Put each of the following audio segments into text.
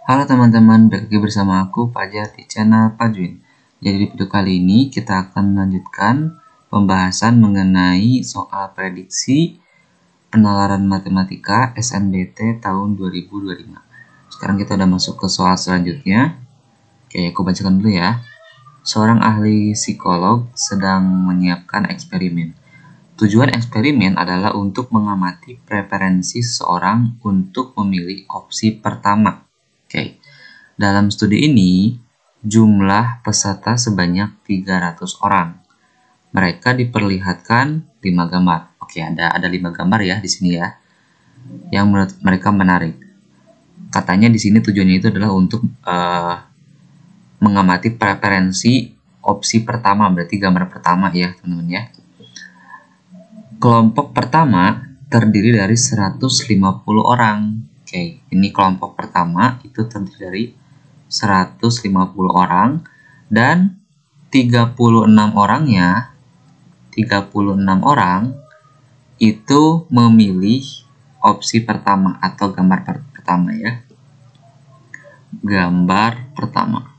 Halo teman-teman, balik lagi bersama aku Fajar di channel Fajwin. Jadi di video kali ini kita akan melanjutkan pembahasan mengenai soal prediksi penalaran matematika SNBT tahun 2025. Sekarang kita udah masuk ke soal selanjutnya. Oke, aku bacakan dulu ya. Seorang ahli psikolog sedang menyiapkan eksperimen. Tujuan eksperimen adalah untuk mengamati preferensi seseorang untuk memilih opsi pertama. Oke, dalam studi ini, jumlah peserta sebanyak 300 orang. Mereka diperlihatkan 5 gambar. Oke, ada 5 gambar ya di sini ya, yang menurut mereka menarik. Katanya di sini tujuannya itu adalah untuk mengamati preferensi opsi pertama, berarti gambar pertama ya teman-teman ya. Kelompok pertama terdiri dari 150 orang. Oke, ini kelompok pertama itu terdiri dari 150 orang dan 36 orangnya 36 orang itu memilih opsi pertama atau gambar pertama ya. Gambar pertama.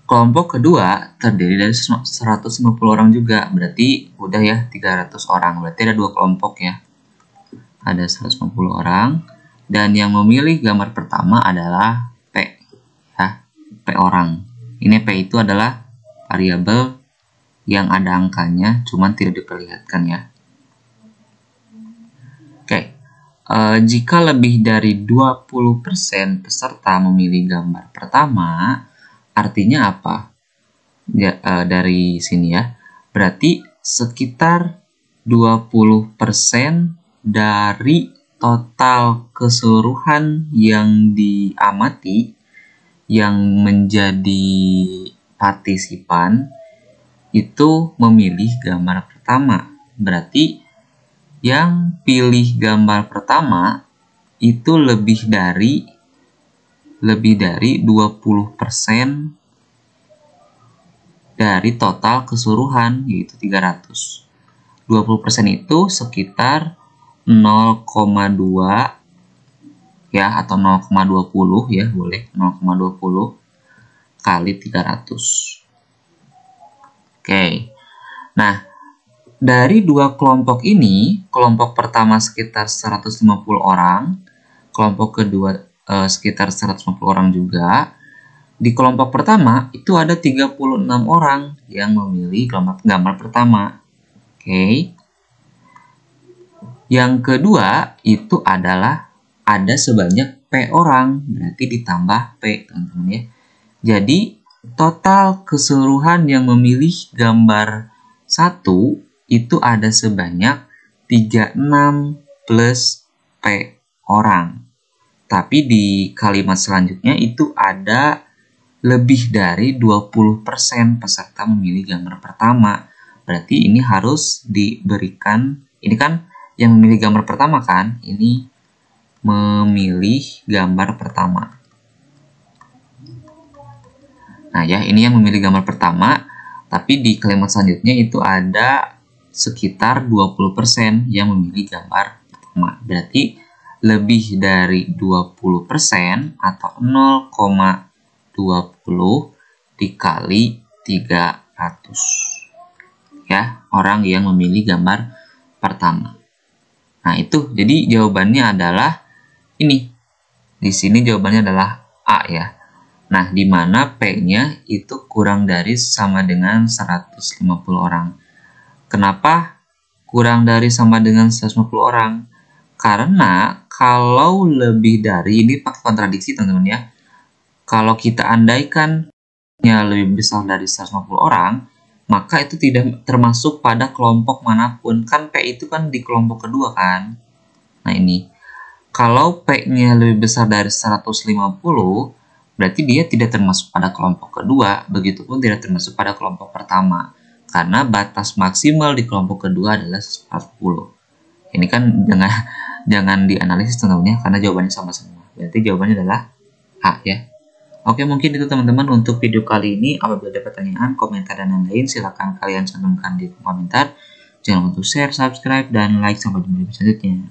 Kelompok kedua terdiri dari 150 orang juga, berarti udah ya 300 orang. Berarti ada dua kelompok ya. Ada 150 orang. Dan yang memilih gambar pertama adalah P, ya, P orang. Ini P itu adalah variabel yang ada angkanya, cuman tidak diperlihatkan ya. Oke, jika lebih dari 20% peserta memilih gambar pertama, artinya apa? Ya, dari sini ya, berarti sekitar 20% dari total keseluruhan yang diamati yang menjadi partisipan itu memilih gambar pertama. Berarti yang pilih gambar pertama itu lebih dari 20% dari total keseluruhan, yaitu 300. 20% itu sekitar 0,2 ya, atau 0,20 ya, boleh 0,20 kali 300. Oke. Nah, dari dua kelompok ini, kelompok pertama sekitar 150 orang, kelompok kedua sekitar 150 orang juga. Di kelompok pertama itu ada 36 orang yang memilih gambar pertama. Oke. Yang kedua itu adalah ada sebanyak P orang, berarti ditambah P, teman-teman ya. Jadi total keseluruhan yang memilih gambar 1 itu ada sebanyak 36 plus P orang. Tapi di kalimat selanjutnya itu ada lebih dari 20% peserta memilih gambar pertama. Berarti ini harus diberikan, ini kan yang memilih gambar pertama kan, ini memilih gambar pertama. Nah ya, ini yang memilih gambar pertama, tapi di kalimat selanjutnya itu ada sekitar 20% yang memilih gambar pertama. Berarti lebih dari 20% atau 0,20 dikali 300 ya, orang yang memilih gambar pertama. Nah, itu jadi jawabannya adalah ini. Di sini jawabannya adalah A ya. Nah, di mana P-nya itu kurang dari sama dengan 150 orang. Kenapa kurang dari sama dengan 150 orang? Karena kalau lebih dari, ini pakai kontradiksi teman-teman ya. Kalau kita andaikan lebih besar dari 150 orang, maka itu tidak termasuk pada kelompok manapun. Kan P itu kan di kelompok kedua kan. Nah ini, kalau P-nya lebih besar dari 150, berarti dia tidak termasuk pada kelompok kedua. Begitupun tidak termasuk pada kelompok pertama. Karena batas maksimal di kelompok kedua adalah 40. Ini kan jangan dianalisis teman-teman ya, karena jawabannya sama semua. Berarti jawabannya adalah A ya. Oke, mungkin itu teman-teman untuk video kali ini. Apabila ada pertanyaan, komentar, dan lain-lain, silakan kalian cantumkan di komentar. Jangan lupa untuk share, subscribe, dan like. Sampai jumpa di video selanjutnya.